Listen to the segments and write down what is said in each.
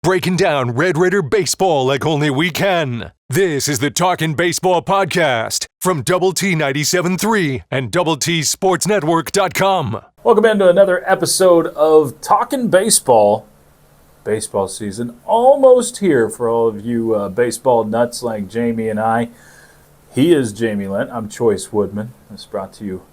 breaking down Red Raider baseball like only we can. This is the Talkin Baseball podcast from Double T 97.3 and DoubleTSportsNetwork.com. Welcome into another episode of Talkin Baseball. Baseball season almost here for all of you baseball nuts like Jamie and I. He is Jamie Lent. I'm Chois Woodman. It's brought to you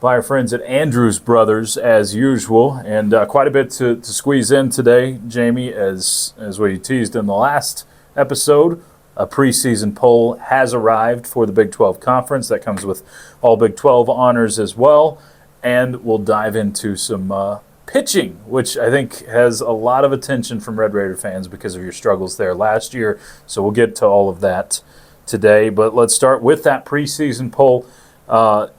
by our friends at Andrews Brothers, as usual, and quite a bit to squeeze in today, Jamie. As we teased in the last episode, a preseason poll has arrived for the Big 12 Conference. That comes with all Big 12 honors as well, and we'll dive into some pitching, which I think has a lot of attention from Red Raider fans because of your struggles there last year. So we'll get to all of that today, but let's start with that preseason poll.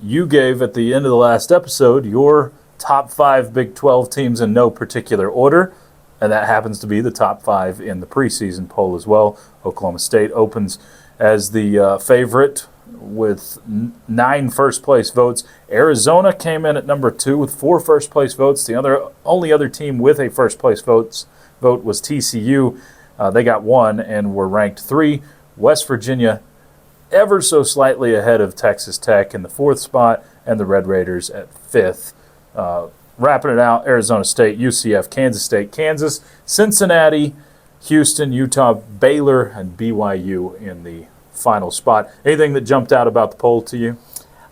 You gave at the end of the last episode your top 5 Big 12 teams in no particular order, and that happens to be the top 5 in the preseason poll as well. Oklahoma State opens as the favorite with 9 first-place votes. Arizona came in at number 2 with 4 first-place votes. The only other team with a first-place vote was TCU. They got 1 and were ranked 3. West Virginia ever so slightly ahead of Texas Tech in the 4th spot, and the Red Raiders at 5th. Wrapping it out, Arizona State, UCF, Kansas State, Kansas, Cincinnati, Houston, Utah, Baylor, and BYU in the final spot. Anything that jumped out about the poll to you?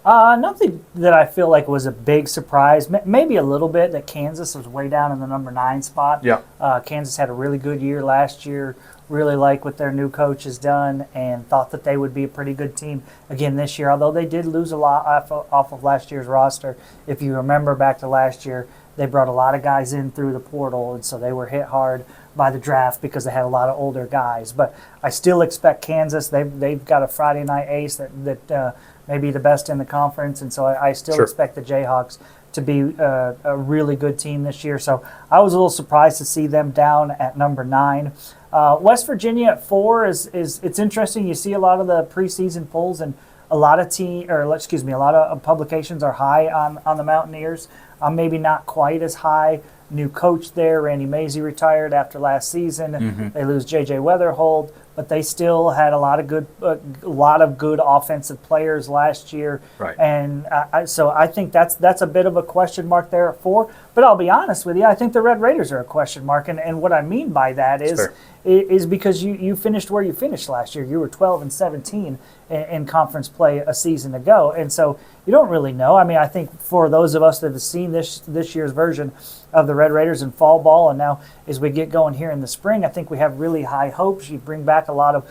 Nothing that I feel like was a big surprise. Maybe a little bit that Kansas was way down in the number 9 spot. Yeah. Kansas had a really good year last year. Really like what their new coach has done and thought that they would be a pretty good team again this year, although they did lose a lot off of last year's roster. If you remember back to last year, they brought a lot of guys in through the portal, and so they were hit hard by the draft because they had a lot of older guys. But I still expect Kansas. They've got a Friday night ace that may be the best in the conference, and so I still expect the Jayhawks to be a really good team this year. So I was a little surprised to see them down at number 9. West Virginia at 4 is it's interesting. You see a lot of the preseason polls, and a lot of publications are high on the Mountaineers. Maybe not quite as high. New coach there, Randy Mazey, retired after last season. Mm-hmm. They lose J.J. Weatherhold, but they still had a lot of good offensive players last year. Right. And so I think that's a bit of a question mark there at 4. But I'll be honest with you, I think the Red Raiders are a question mark, and what I mean by that is because you finished where you finished last year. You were 12-17 in conference play a season ago, and so you don't really know. I mean, I think for those of us that have seen this year's version of the Red Raiders in fall ball, and now as we get going here in the spring, I think we have really high hopes. You bring back a lot of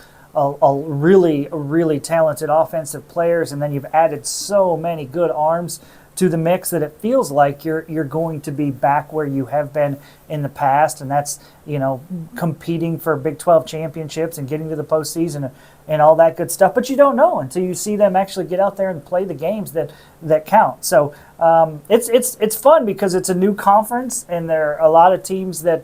really talented offensive players, and then you've added so many good arms to the mix that it feels like you're going to be back where you have been in the past, and that's competing for Big 12 championships and getting to the postseason and all that good stuff. But you don't know until you see them actually get out there and play the games that count. So it's fun because it's a new conference, and there are a lot of teams that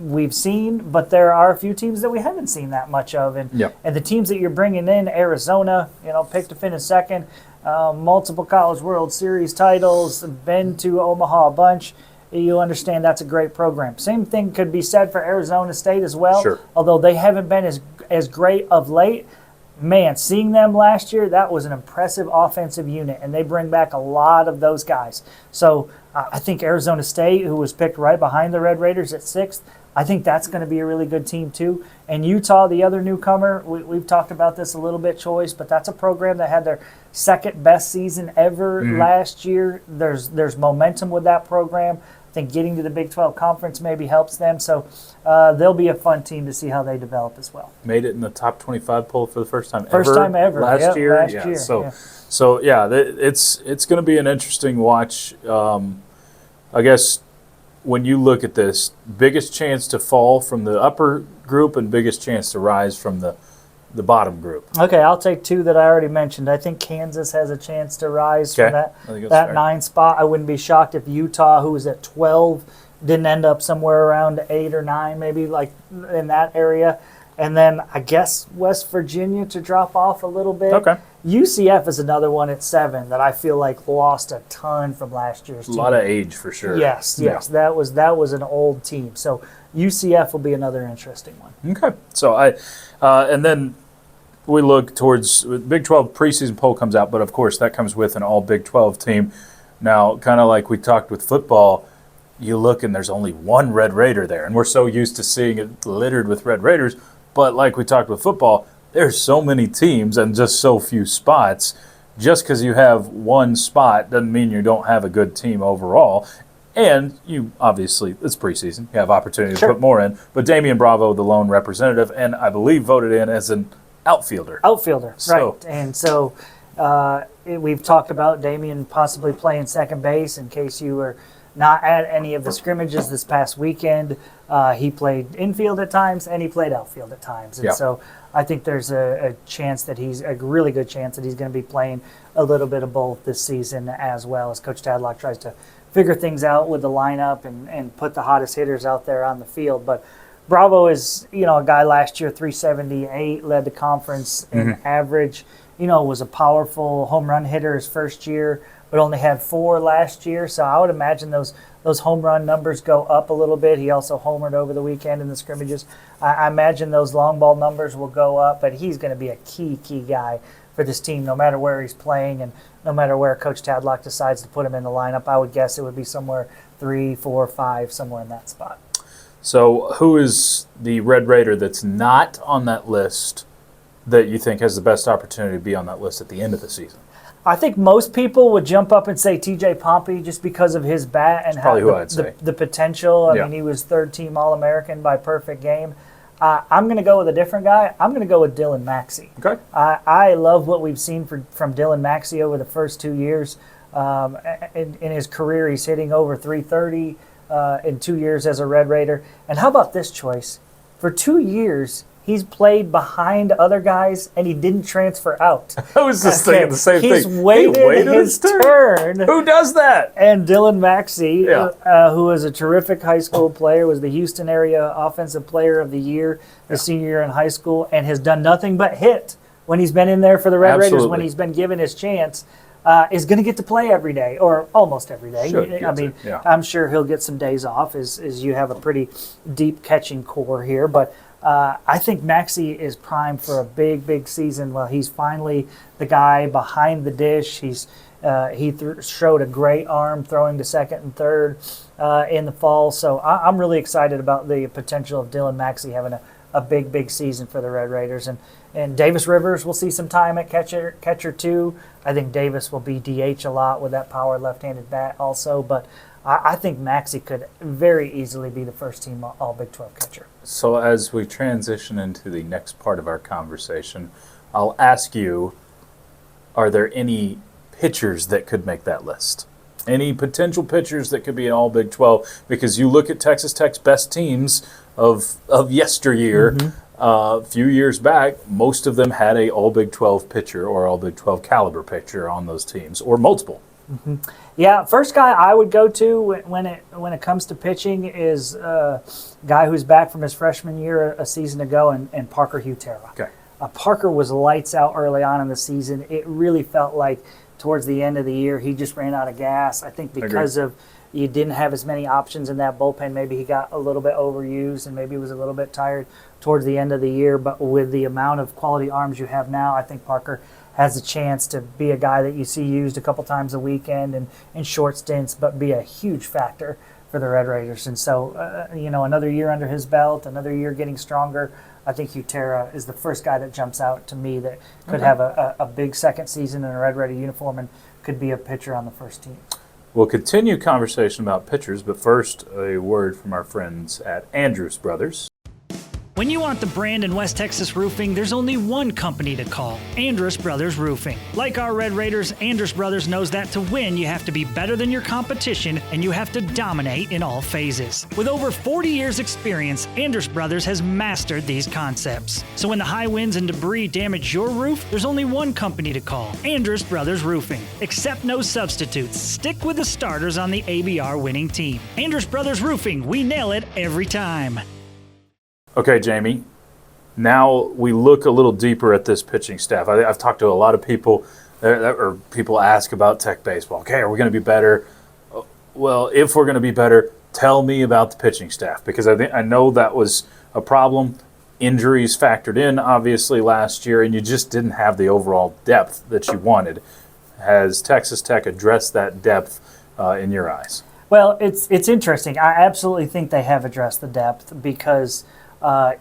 we've seen, but there are a few teams that we haven't seen that much of. And the teams that you're bringing in, Arizona, picked to finish second. Multiple College World Series titles, been to Omaha a bunch. You understand that's a great program. Same thing could be said for Arizona State as well. Sure. Although they haven't been as great of late. Man, seeing them last year, that was an impressive offensive unit, and they bring back a lot of those guys. So I think Arizona State, who was picked right behind the Red Raiders at 6th, I think that's going to be a really good team too. And Utah, the other newcomer, we've talked about this a little bit, Choice, but that's a program that had their second best season ever last year. There's momentum with that program. I think getting to the Big 12 Conference maybe helps them. So they'll be a fun team to see how they develop as well. Made it in the top 25 poll for the first time ever. Last year. Last year. So it's going to be an interesting watch. I guess when you look at this, biggest chance to fall from the upper group and biggest chance to rise from the bottom group. Okay, I'll take 2 that I already mentioned. I think Kansas has a chance to rise from that 9 spot. I wouldn't be shocked if Utah, who was at 12, didn't end up somewhere around 8 or 9, maybe like in that area. And then I guess West Virginia to drop off a little bit. Okay. UCF is another one at 7 that I feel like lost a ton from last year's team. A lot of age for sure. Yes. That was an old team. So UCF will be another interesting one. Okay. So and then we look towards Big 12 preseason poll comes out, but of course that comes with an all Big 12 team. Now, kind of like we talked with football, you look and there's only one Red Raider there, and we're so used to seeing it littered with Red Raiders. But like we talked with football, there's so many teams and just so few spots. Just because you have one spot doesn't mean you don't have a good team overall. And you obviously, it's preseason, you have opportunity to put more in. But Damian Bravo, the lone representative, and I believe voted in as an outfielder. Right. And so we've talked about Damian possibly playing second base in case you were not at any of the scrimmages this past weekend. He played infield at times and he played outfield at times. And so I think there's a chance that he's a really good chance that he's going to be playing a little bit of both this season, as well as Coach Tadlock tries to figure things out with the lineup and put the hottest hitters out there on the field. But Bravo is, a guy last year, 378, led the conference in average, was a powerful home run hitter his first year, but only had 4 last year. So I would imagine those home run numbers go up a little bit. He also homered over the weekend in the scrimmages. I imagine those long ball numbers will go up, but he's going to be a key guy for this team no matter where he's playing and no matter where Coach Tadlock decides to put him in the lineup. I would guess it would be somewhere 3, 4, 5, somewhere in that spot. So who is the Red Raider that's not on that list that you think has the best opportunity to be on that list at the end of the season? I think most people would jump up and say T.J. Pompey just because of his bat and how the potential. I mean, he was third-team All-American by perfect game. I'm going to go with a different guy. I'm going to go with Dylan Maxey. Okay. I love what we've seen from Dylan Maxey over the first 2 years. In his career, he's hitting over 330 in 2 years as a Red Raider. And how about this choice? For 2 years, he's played behind other guys, and he didn't transfer out. I was just thinking the same thing. He's waited his turn. Who does that? And Dylan Maxey, who is a terrific high school player, was the Houston area Offensive Player of the Year his senior year in high school, and has done nothing but hit when he's been in there for the Red Raiders, when he's been given his chance. Is going to get to play every day, or almost every day. I'm sure he'll get some days off as you have a pretty deep catching core here. But I think Maxey is primed for a big season. Well, he's finally the guy behind the dish. He showed a great arm throwing to second and third in the fall. So I'm really excited about the potential of Dylan Maxey having a big season for the Red Raiders. And Davis Rivers will see some time at catcher too. I think Davis will be DH a lot with that power left-handed bat also. But I think Maxey could very easily be the first-team All Big 12 catcher. So as we transition into the next part of our conversation, I'll ask you, are there any pitchers that could make that list? Any potential pitchers that could be an All Big 12? Because you look at Texas Tech's best teams of yesteryear. A few years back, most of them had a All Big 12 pitcher or All Big 12 caliber pitcher on those teams, or multiple. Yeah, first guy I would go to when it comes to pitching is a guy who's back from his freshman year a season ago, and Parker Hutera. Okay. Parker was lights out early on in the season. It really felt like towards the end of the year he just ran out of gas. I think because of you didn't have as many options in that bullpen. Maybe he got a little bit overused and maybe was a little bit tired towards the end of the year. But with the amount of quality arms you have now, I think Parker has a chance to be a guy that you see used a couple times a weekend and in short stints, but be a huge factor for the Red Raiders. And so, another year under his belt, another year getting stronger. I think Hutera is the first guy that jumps out to me that could have a big second season in a Red Raider uniform and could be a pitcher on the first team. We'll continue conversation about pitchers, but first, a word from our friends at Andrews Brothers. When you want the brand in West Texas roofing, there's only one company to call, Andrus Brothers Roofing. Like our Red Raiders, Andrus Brothers knows that to win, you have to be better than your competition and you have to dominate in all phases. With over 40 years experience, Andrus Brothers has mastered these concepts. So when the high winds and debris damage your roof, there's only one company to call, Andrus Brothers Roofing. Accept no substitutes. Stick with the starters on the ABR winning team. Andrus Brothers Roofing, we nail it every time. Okay, Jamie, Now we look a little deeper at this pitching staff. I've talked to a lot of people, or people ask about Tech baseball. Okay, are we going to be better? Well, if we're going to be better, tell me about the pitching staff, because I know that was a problem. Injuries factored in, obviously, last year, and you just didn't have the overall depth that you wanted. Has Texas Tech addressed that depth in your eyes? Well, it's interesting. I absolutely think they have addressed the depth, because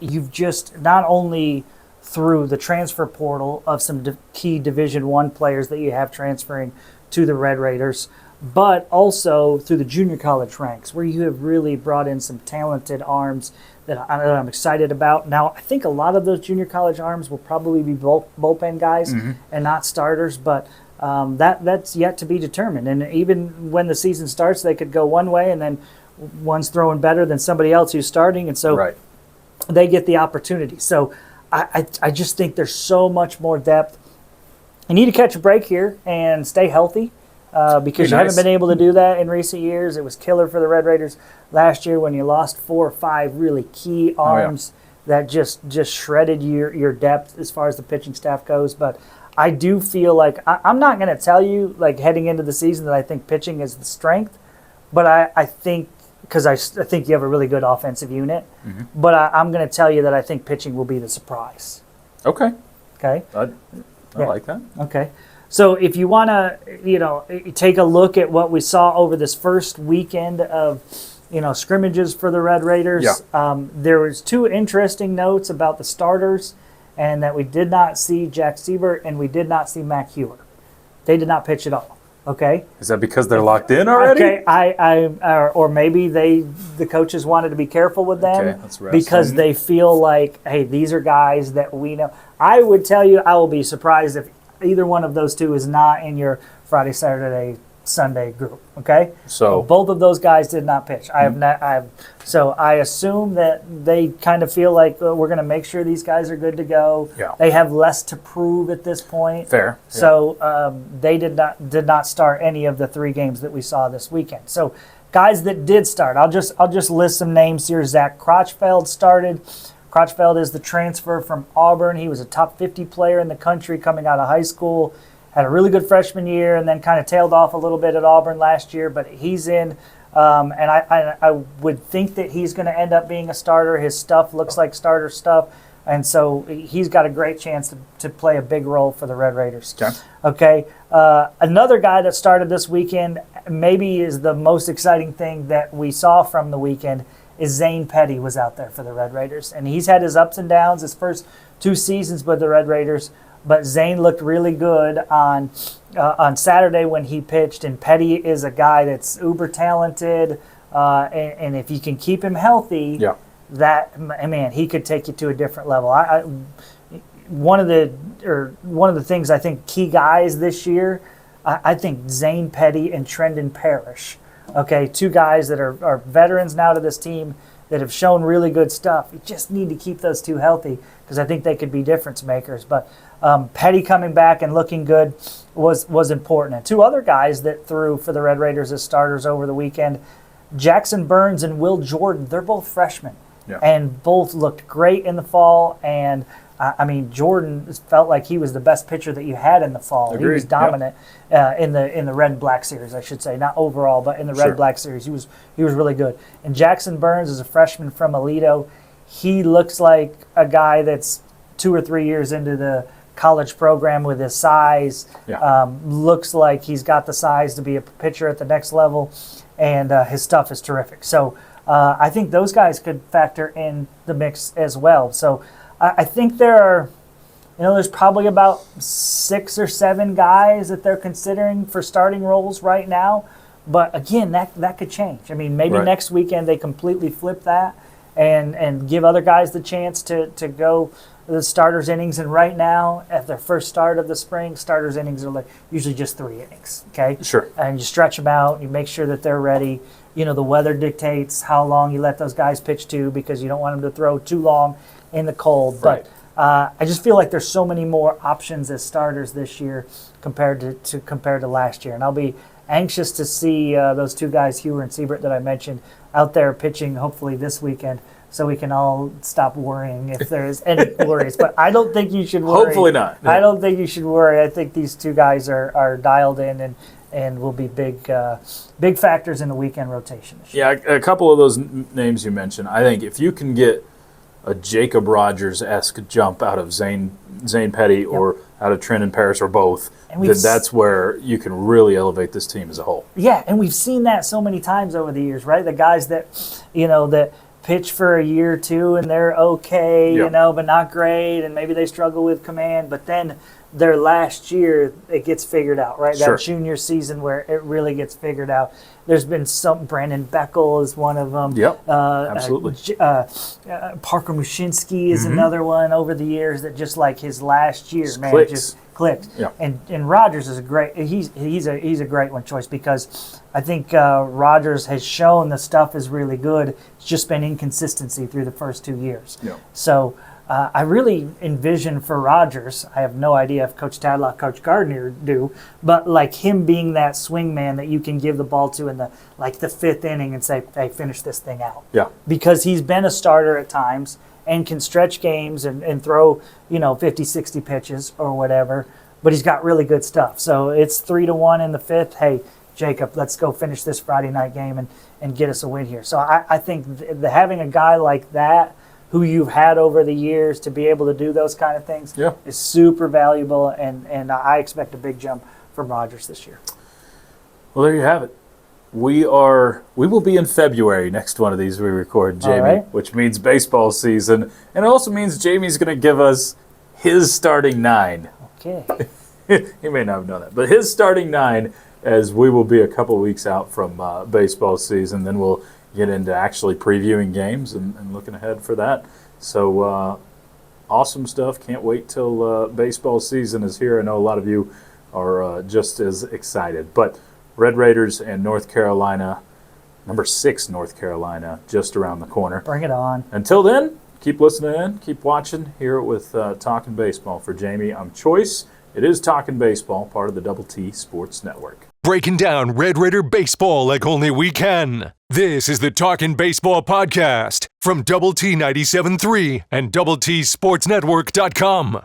you've just not only through the transfer portal of some key Division I players that you have transferring to the Red Raiders, but also through the junior college ranks, where you have really brought in some talented arms that I'm excited about. Now, I think a lot of those junior college arms will probably be bullpen guys and not starters, but that's yet to be determined. And even when the season starts, they could go one way, and then one's throwing better than somebody else who's starting, and so they get the opportunity. So I just think there's so much more depth. You need to catch a break here and stay healthy. Because you haven't been able to do that in recent years. It was killer for the Red Raiders last year when you lost 4 or 5 really key arms that just shredded your depth as far as the pitching staff goes. But I do feel like I'm not going to tell you, like, heading into the season, that I think pitching is the strength, but I think, because I think you have a really good offensive unit, but I'm going to tell you that I think pitching will be the surprise. Okay. I like that. Okay. So if you want to, take a look at what we saw over this first weekend of, scrimmages for the Red Raiders, there was 2 interesting notes about the starters, and that we did not see Jack Siebert and we did not see Mac Hewer. They did not pitch at all. Okay. Is that because they're locked in already? Okay. Or maybe the coaches wanted to be careful with them because they feel like, hey, these are guys that we know. I would tell you, I will be surprised if either one of those 2 is not in your Friday, Saturday, Sunday group. Okay, so both of those guys did not pitch. So I assume that they kind of feel like we're going to make sure these guys are good to go. Yeah. They have less to prove at this point. Fair. Yeah. So they did not start any of the 3 games that we saw this weekend. So guys that did start, I'll just list some names here. Zach Crotchfeld started. Crotchfeld is the transfer from Auburn. He was a top 50 player in the country coming out of high school. Had a really good freshman year and then kind of tailed off a little bit at Auburn last year, but he's in. And I would think that he's going to end up being a starter. His stuff looks like starter stuff. And so he's got a great chance to play a big role for the Red Raiders. Okay. Another guy that started this weekend, maybe is the most exciting thing that we saw from the weekend, is Zane Petty was out there for the Red Raiders. And he's had his ups and downs his first 2 seasons with the Red Raiders. But Zane looked really good on Saturday when he pitched. And Petty is a guy that's uber talented. And if you can keep him healthy, he could take you to a different level. One of the things I think key guys this year, I think Zane Petty and Trendon Parrish. Okay, 2 guys that are veterans now to this team that have shown really good stuff. You just need to keep those 2 healthy, because I think they could be difference makers. But Petty coming back and looking good was important. And 2 other guys that threw for the Red Raiders as starters over the weekend, Jackson Burns and Will Jordan, they're both freshmen. And both looked great in the fall. And Jordan felt like he was the best pitcher that you had in the fall. Agreed. He was dominant in the Red and Black series, I should say, not overall, but in the Red Black series, he was really good. And Jackson Burns is a freshman from Aledo. He looks like a guy that's 2 or 3 years into the college program with his size. Looks like he's got the size to be a pitcher at the next level, and his stuff is terrific. So I think those guys could factor in the mix as well. So I think there's probably about 6 or 7 guys that they're considering for starting roles right now. But again, that could change. Maybe next weekend they completely flip that and give other guys the chance to go the starters innings. And right now, at their first start of the spring, starters innings are usually just 3 innings. Okay. Sure. And you stretch them out. You make sure that they're ready. The weather dictates how long you let those guys pitch to, because you don't want them to throw too long in the cold. But I just feel like there's so many more options as starters this year compared to last year. And I'll be anxious to see those 2 guys, Hewer and Siebert, that I mentioned, out there pitching hopefully this weekend so we can all stop worrying if there's any worries. But I don't think you should worry. Hopefully not. I don't think you should worry. I think these two guys are dialed in and will be big factors in the weekend rotation this year. Yeah, a couple of those names you mentioned. I think if you can get a Jacob Rogers-esque jump out of Zane Petty or out of Trenton Paris or both, then that's where you can really elevate this team as a whole. Yeah, and we've seen that so many times over the years, right? The guys that, that pitch for a year or two and they're okay, but not great, and maybe they struggle with command, but then their last year it gets figured out, right? Sure. That junior season where it really gets figured out. There's been some. Brandon Beckel is one of them. Yep, absolutely. Parker Mushinski is another one over the years that just like his last year, just clicked. Yep. And Rogers is a great. He's a great one choice because I think Rogers has shown the stuff is really good. It's just been inconsistency through the first 2 years. Yep. So. I really envision for Rogers, I have no idea if Coach Tadlock, Coach Gardner do, but like him being that swing man that you can give the ball to in the fifth inning and say, hey, finish this thing out. Yeah. Because he's been a starter at times and can stretch games and throw, 50, 60 pitches or whatever, but he's got really good stuff. So it's 3-1 in the fifth. Hey, Jacob, let's go finish this Friday night game and get us a win here. So I think having a guy like that, who you've had over the years to be able to do those kind of things is super valuable, and I expect a big jump from Rogers this year. Well, there you have it. We will be in February, next one of these we record, Jamie, which means baseball season, and it also means Jamie's going to give us his starting 9. Okay. He may not have known that, but his starting 9, as we will be a couple weeks out from baseball season. Then we'll get into actually previewing games and looking ahead for that. So awesome stuff. Can't wait till baseball season is here. I know a lot of you are just as excited. But Red Raiders and North Carolina, number 6 North Carolina, just around the corner. Bring it on. Until then, keep listening in, keep watching here with Talkin Baseball. For Jamie, I'm Choice. It is Talkin Baseball, part of the Double T Sports Network. Breaking down Red Raider baseball like only we can. This is the Talkin Baseball podcast from Double T 97.3 and DoubleTSportsNetwork.com.